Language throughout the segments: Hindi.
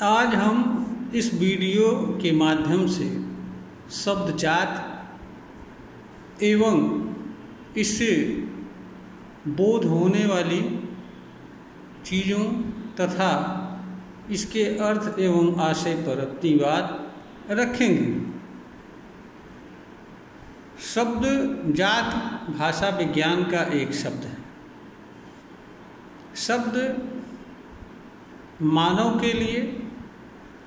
आज हम इस वीडियो के माध्यम से शब्द जात एवं इससे बोध होने वाली चीज़ों तथा इसके अर्थ एवं आशय पर अपनी बात रखेंगे। शब्द जात भाषा विज्ञान का एक शब्द है। शब्द मानव के लिए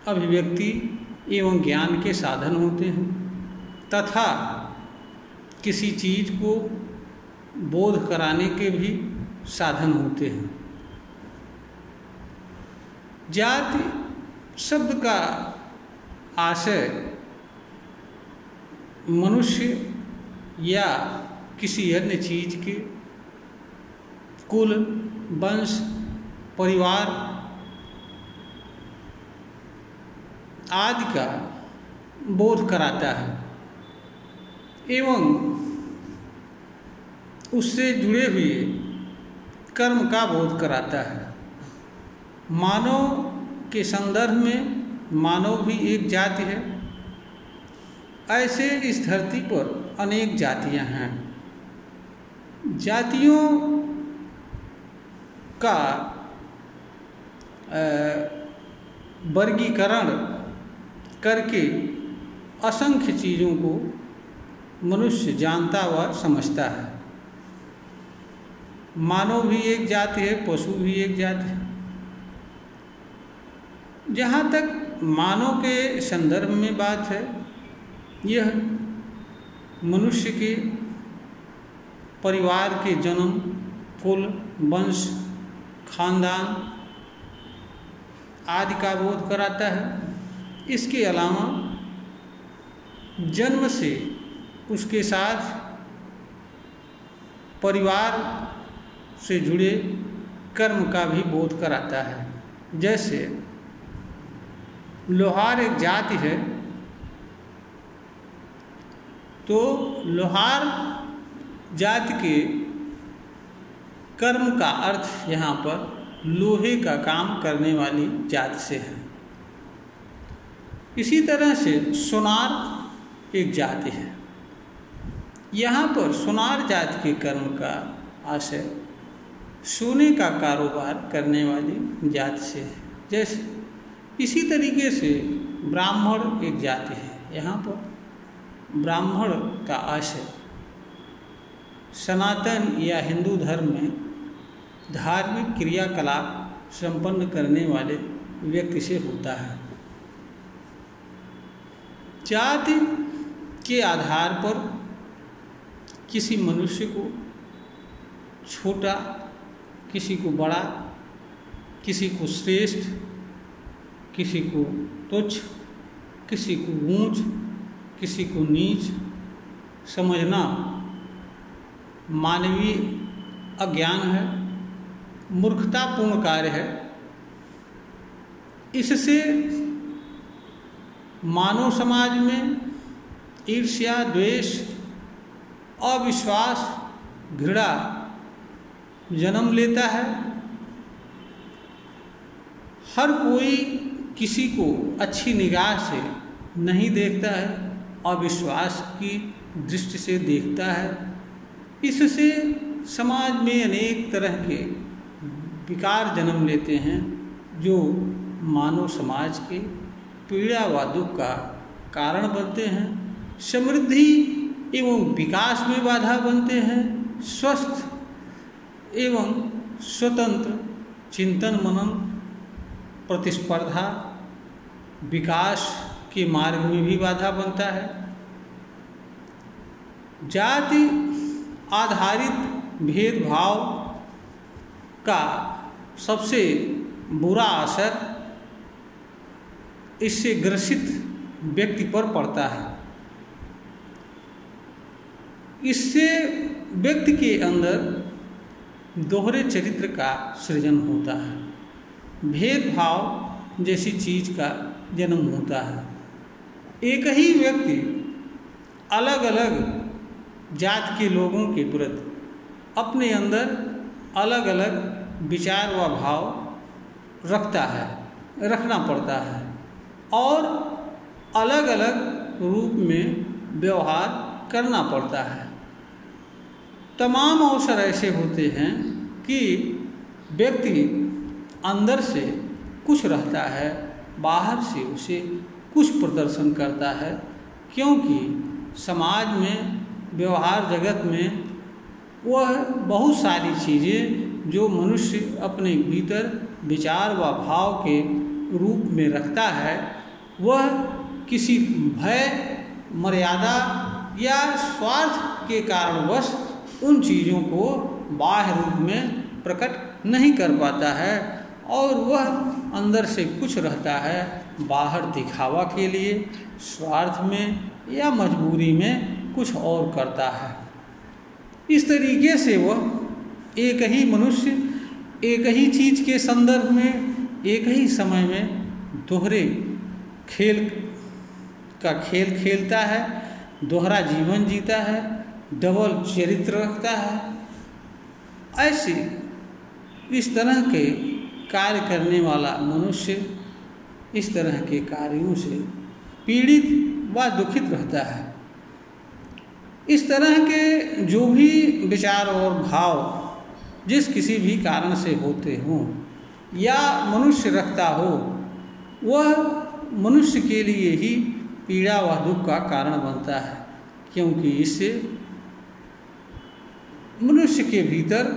अभिव्यक्ति एवं ज्ञान के साधन होते हैं तथा किसी चीज़ को बोध कराने के भी साधन होते हैं। जाति शब्द का आशय मनुष्य या किसी अन्य चीज़ के कुल, वंश, परिवार आदि का बोध कराता है एवं उससे जुड़े हुए कर्म का बोध कराता है। मानव के संदर्भ में मानव भी एक जाति है। ऐसे इस धरती पर अनेक जातियां हैं। जातियों का वर्गीकरण करके असंख्य चीज़ों को मनुष्य जानता व समझता है। मानव भी एक जाति है, पशु भी एक जाति है। जहाँ तक मानव के संदर्भ में बात है, यह मनुष्य के परिवार के जन्म, कुल, वंश, खानदान आदि का बोध कराता है। इसके अलावा जन्म से उसके साथ परिवार से जुड़े कर्म का भी बोध कराता है। जैसे लोहार एक जाति है, तो लोहार जाति के कर्म का अर्थ यहाँ पर लोहे का काम करने वाली जाति से है। इसी तरह से सोनार एक जाति है। यहाँ पर सोनार जाति के कर्म का आशय सोने का कारोबार करने वाली जाति से है। जैसे इसी तरीके से ब्राह्मण एक जाति है। यहाँ पर ब्राह्मण का आशय सनातन या हिंदू धर्म में धार्मिक क्रियाकलाप संपन्न करने वाले व्यक्ति से होता है। जाति के आधार पर किसी मनुष्य को छोटा, किसी को बड़ा, किसी को श्रेष्ठ, किसी को तुच्छ, किसी को ऊंच, किसी को नीच समझना मानवीय अज्ञान है, मूर्खतापूर्ण कार्य है। इससे मानव समाज में ईर्ष्या, द्वेष, अविश्वास, घृणा जन्म लेता है। हर कोई किसी को अच्छी निगाह से नहीं देखता है, अविश्वास की दृष्टि से देखता है। इससे समाज में अनेक तरह के विकार जन्म लेते हैं जो मानव समाज के पीड़ा व दुख का कारण बनते हैं, समृद्धि एवं विकास में बाधा बनते हैं, स्वस्थ एवं स्वतंत्र चिंतन मनन, प्रतिस्पर्धा, विकास के मार्ग में भी बाधा बनता है। जाति आधारित भेदभाव का सबसे बुरा असर इससे ग्रसित व्यक्ति पर पड़ता है। इससे व्यक्ति के अंदर दोहरे चरित्र का सृजन होता है, भेदभाव जैसी चीज का जन्म होता है। एक ही व्यक्ति अलग अलग जात के लोगों के प्रति अपने अंदर अलग अलग विचार व भाव रखता है। रखना पड़ता है और अलग अलग रूप में व्यवहार करना पड़ता है। तमाम अवसर ऐसे होते हैं कि व्यक्ति अंदर से कुछ रहता है, बाहर से उसे कुछ प्रदर्शन करता है, क्योंकि समाज में, व्यवहार जगत में वह बहुत सारी चीज़ें जो मनुष्य अपने भीतर विचार व भाव के रूप में रखता है, वह किसी भय, मर्यादा या स्वार्थ के कारणवश उन चीज़ों को बाह्य रूप में प्रकट नहीं कर पाता है और वह अंदर से कुछ रहता है बाहर दिखावा के लिए, स्वार्थ में या मजबूरी में कुछ और करता है। इस तरीके से वह एक ही मनुष्य एक ही चीज़ के संदर्भ में एक ही समय में दोहरे खेल खेलता है, दोहरा जीवन जीता है, डबल चरित्र रखता है। ऐसे इस तरह के कार्य करने वाला मनुष्य इस तरह के कार्यों से पीड़ित व दुखित रहता है। इस तरह के जो भी विचार और भाव जिस किसी भी कारण से होते हों या मनुष्य रखता हो, वह मनुष्य के लिए ही पीड़ा व दुख का कारण बनता है, क्योंकि इससे मनुष्य के भीतर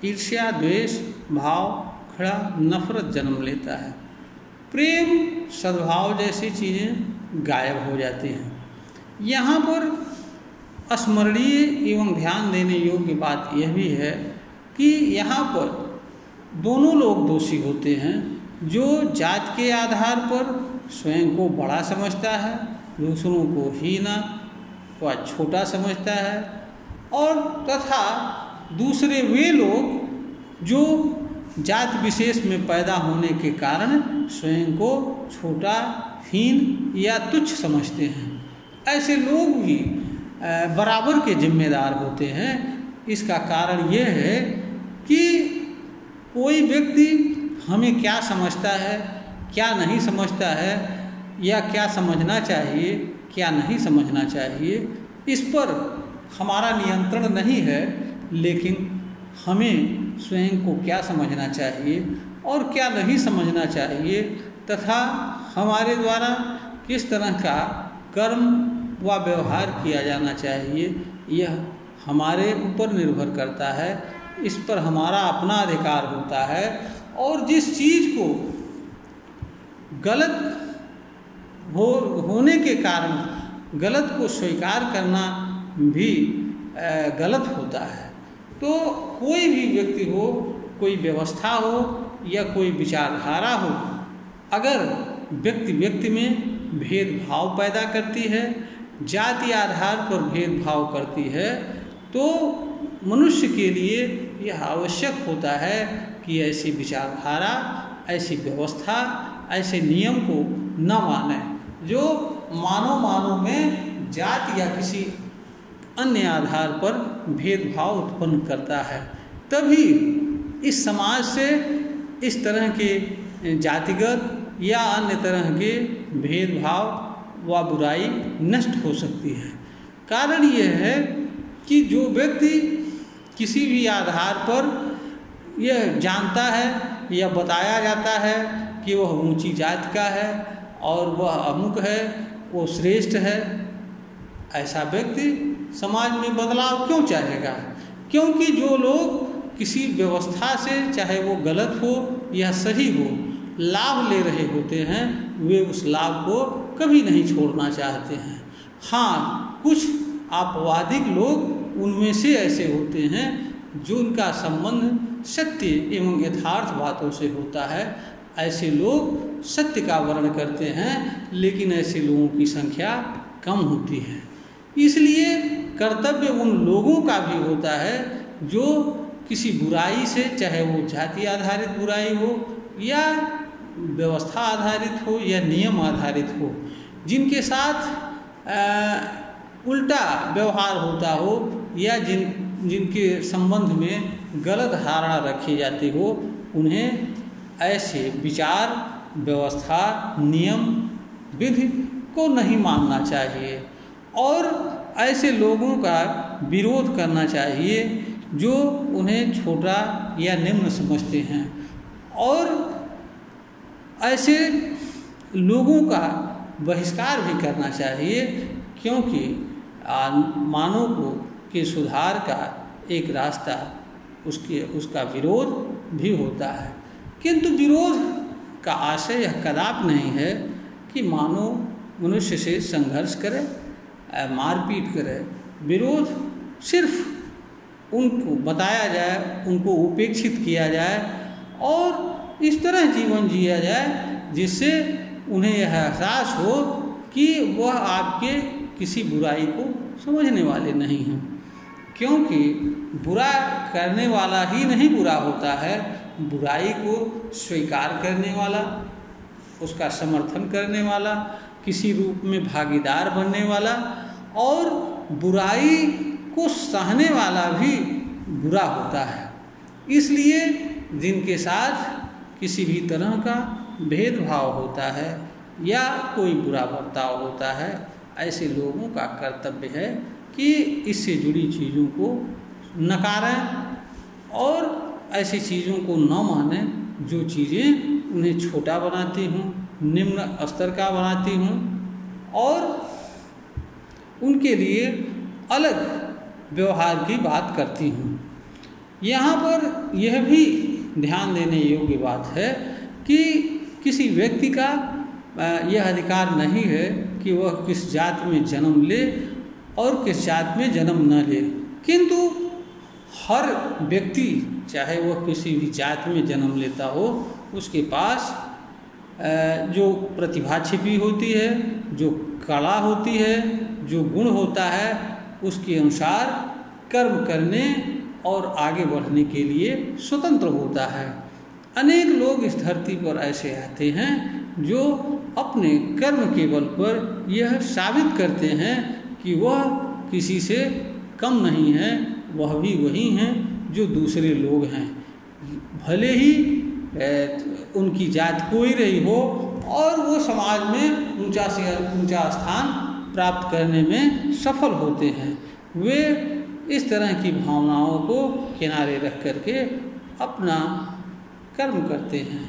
ईर्ष्या, द्वेष भाव खड़ा नफरत जन्म लेता है। प्रेम, सद्भाव जैसी चीज़ें गायब हो जाती हैं। यहाँ पर स्मरणीय एवं ध्यान देने योग्य बात यह भी है कि यहाँ पर दोनों लोग दोषी होते हैं। जो जात के आधार पर स्वयं को बड़ा समझता है, दूसरों को हीना व छोटा समझता है, और तथा दूसरे वे लोग जो जात विशेष में पैदा होने के कारण स्वयं को छोटा, हीन या तुच्छ समझते हैं। ऐसे लोग भी बराबर के जिम्मेदार होते हैं। इसका कारण यह है कि कोई व्यक्ति हमें क्या समझता है, क्या नहीं समझता है, या क्या समझना चाहिए, क्या नहीं समझना चाहिए, इस पर हमारा नियंत्रण नहीं है। लेकिन हमें स्वयं को क्या समझना चाहिए और क्या नहीं समझना चाहिए, तथा हमारे द्वारा किस तरह का कर्म व व्यवहार किया जाना चाहिए, यह हमारे ऊपर निर्भर करता है। इस पर हमारा अपना अधिकार होता है। और जिस चीज़ को गलत होने के कारण गलत को स्वीकार करना भी गलत होता है। तो कोई भी व्यक्ति हो, कोई व्यवस्था हो या कोई विचारधारा हो, अगर व्यक्ति व्यक्ति में भेदभाव पैदा करती है, जाति आधार पर भेदभाव करती है, तो मनुष्य के लिए यह आवश्यक होता है कि ऐसी विचारधारा, ऐसी व्यवस्था, ऐसे नियम को न माने जो मानव में जाति या किसी अन्य आधार पर भेदभाव उत्पन्न करता है। तभी इस समाज से इस तरह के जातिगत या अन्य तरह के भेदभाव व बुराई नष्ट हो सकती है। कारण यह है कि जो व्यक्ति किसी भी आधार पर यह जानता है या बताया जाता है कि वह ऊंची जाति का है और वह अमुक है, वो श्रेष्ठ है, ऐसा व्यक्ति समाज में बदलाव क्यों चाहेगा? क्योंकि जो लोग किसी व्यवस्था से, चाहे वो गलत हो या सही हो, लाभ ले रहे होते हैं, वे उस लाभ को कभी नहीं छोड़ना चाहते हैं। हाँ, कुछ आपवादिक लोग उनमें से ऐसे होते हैं जो उनका संबंध सत्य एवं यथार्थ बातों से होता है। ऐसे लोग सत्य का वर्ण करते हैं, लेकिन ऐसे लोगों की संख्या कम होती है। इसलिए कर्तव्य उन लोगों का भी होता है जो किसी बुराई से, चाहे वो जाति आधारित बुराई हो या व्यवस्था आधारित हो या नियम आधारित हो, जिनके साथ उल्टा व्यवहार होता हो या जिनके संबंध में गलत धारणा रखी जाती हो, उन्हें ऐसे विचार व्यवस्था नियम विधि को नहीं मानना चाहिए और ऐसे लोगों का विरोध करना चाहिए जो उन्हें छोटा या निम्न समझते हैं और ऐसे लोगों का बहिष्कार भी करना चाहिए, क्योंकि मानव के सुधार का एक रास्ता उसका विरोध भी होता है। किंतु विरोध का आशय यह कदापि नहीं है कि मानव मनुष्य से संघर्ष करे, मारपीट करे। विरोध सिर्फ उनको बताया जाए, उनको उपेक्षित किया जाए और इस तरह जीवन जिया जाए जिससे उन्हें यह एहसास हो कि वह आपके किसी बुराई को समझने वाले नहीं हैं, क्योंकि बुरा करने वाला ही नहीं बुरा होता है, बुराई को स्वीकार करने वाला, उसका समर्थन करने वाला, किसी रूप में भागीदार बनने वाला और बुराई को सहने वाला भी बुरा होता है। इसलिए जिनके साथ किसी भी तरह का भेदभाव होता है या कोई बुरा बर्ताव होता है, ऐसे लोगों का कर्तव्य है कि इससे जुड़ी चीज़ों को नकारें और ऐसी चीज़ों को न मानें जो चीज़ें उन्हें छोटा बनाती हूँ, निम्न स्तर का बनाती हूँ और उनके लिए अलग व्यवहार की बात करती हूँ। यहाँ पर यह भी ध्यान देने योग्य बात है कि किसी व्यक्ति का यह अधिकार नहीं है कि वह किस जात में जन्म ले और किस जात में जन्म न ले, किंतु हर व्यक्ति चाहे वह किसी भी जात में जन्म लेता हो, उसके पास जो प्रतिभा छिपी होती है, जो कला होती है, जो गुण होता है, उसके अनुसार कर्म करने और आगे बढ़ने के लिए स्वतंत्र होता है। अनेक लोग इस धरती पर ऐसे आते हैं जो अपने कर्म के बल पर यह साबित करते हैं कि वह किसी से कम नहीं है, वह भी वही हैं जो दूसरे लोग हैं, भले ही उनकी जात कोई रही हो और वो समाज में ऊंचा से ऊंचा स्थान प्राप्त करने में सफल होते हैं। वे इस तरह की भावनाओं को किनारे रख करके अपना कर्म करते हैं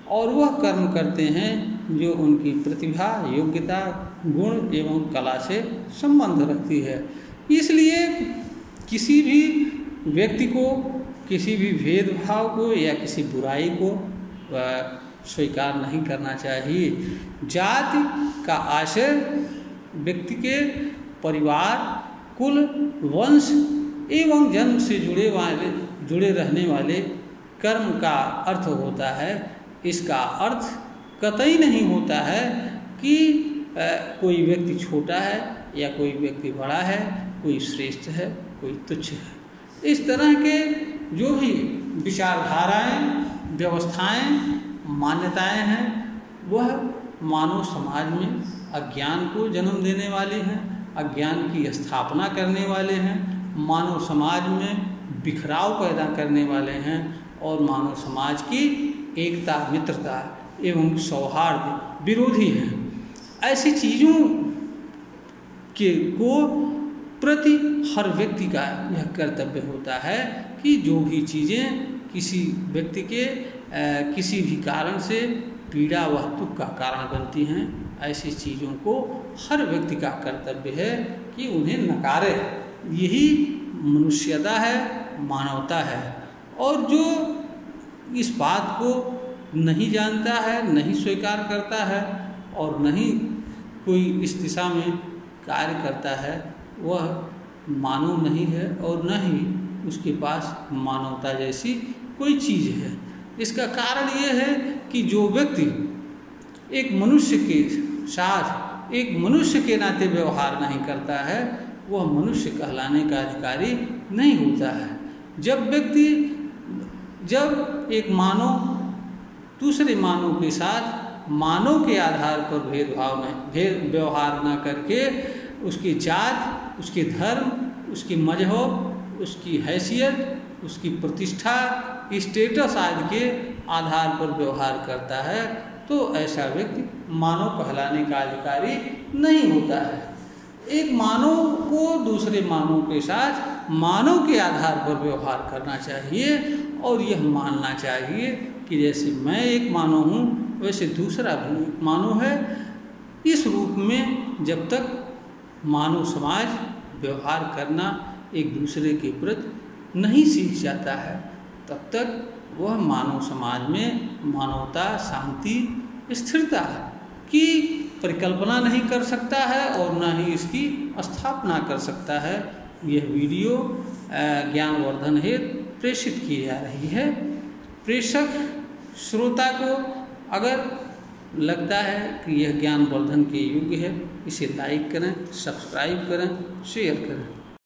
और वह कर्म करते हैं जो उनकी प्रतिभा, योग्यता, गुण एवं कला से संबंध रखती है। इसलिए किसी भी व्यक्ति को किसी भी भेदभाव को या किसी बुराई को स्वीकार नहीं करना चाहिए। जाति का आशय व्यक्ति के परिवार, कुल, वंश एवं जन्म से जुड़े रहने वाले कर्म का अर्थ होता है। इसका अर्थ कतई नहीं होता है कि कोई व्यक्ति छोटा है या कोई व्यक्ति बड़ा है, कोई श्रेष्ठ है, कोई तुच्छ है। इस तरह के जो भी विचारधाराएं, व्यवस्थाएं, मान्यताएं हैं, वह मानव समाज में अज्ञान को जन्म देने वाली हैं, अज्ञान की स्थापना करने वाले हैं, मानव समाज में बिखराव पैदा करने वाले हैं और मानव समाज की एकता, मित्रता एवं सौहार्द विरोधी हैं। ऐसी चीज़ों को प्रति हर व्यक्ति का यह कर्तव्य होता है कि जो भी चीज़ें किसी व्यक्ति के किसी भी कारण से पीड़ा व दुख का कारण बनती हैं, ऐसी चीज़ों को हर व्यक्ति का कर्तव्य है कि उन्हें नकारे। यही मनुष्यता है, मानवता है। और जो इस बात को नहीं जानता है, नहीं स्वीकार करता है और नहीं कोई इस दिशा में कार्य करता है, वह मानव नहीं है और न ही उसके पास मानवता जैसी कोई चीज़ है। इसका कारण यह है कि जो व्यक्ति एक मनुष्य के साथ एक मनुष्य के नाते व्यवहार नहीं करता है, वह मनुष्य कहलाने का अधिकारी नहीं होता है। जब एक मानव दूसरे मानव के साथ मानव के आधार पर व्यवहार न करके उसकी जात, उसके धर्म, उसकी मजहब, उसकी हैसियत, उसकी प्रतिष्ठा, स्टेटस आदि के आधार पर व्यवहार करता है तो ऐसा व्यक्ति मानव कहलाने का अधिकारी नहीं होता है। एक मानव को दूसरे मानव के साथ मानव के आधार पर व्यवहार करना चाहिए और यह मानना चाहिए कि जैसे मैं एक मानव हूँ वैसे दूसरा भी एक मानव है। इस रूप में जब तक मानव समाज व्यवहार करना एक दूसरे के प्रति नहीं सीख जाता है तब तक वह मानव समाज में मानवता, शांति, स्थिरता की परिकल्पना नहीं कर सकता है और न ही इसकी स्थापना कर सकता है। यह वीडियो ज्ञानवर्धन हेतु प्रेषित की जा रही है। प्रेषक श्रोता को अगर लगता है कि यह ज्ञानवर्धन के योग्य है, इसे लाइक करें, सब्सक्राइब करें, शेयर करें।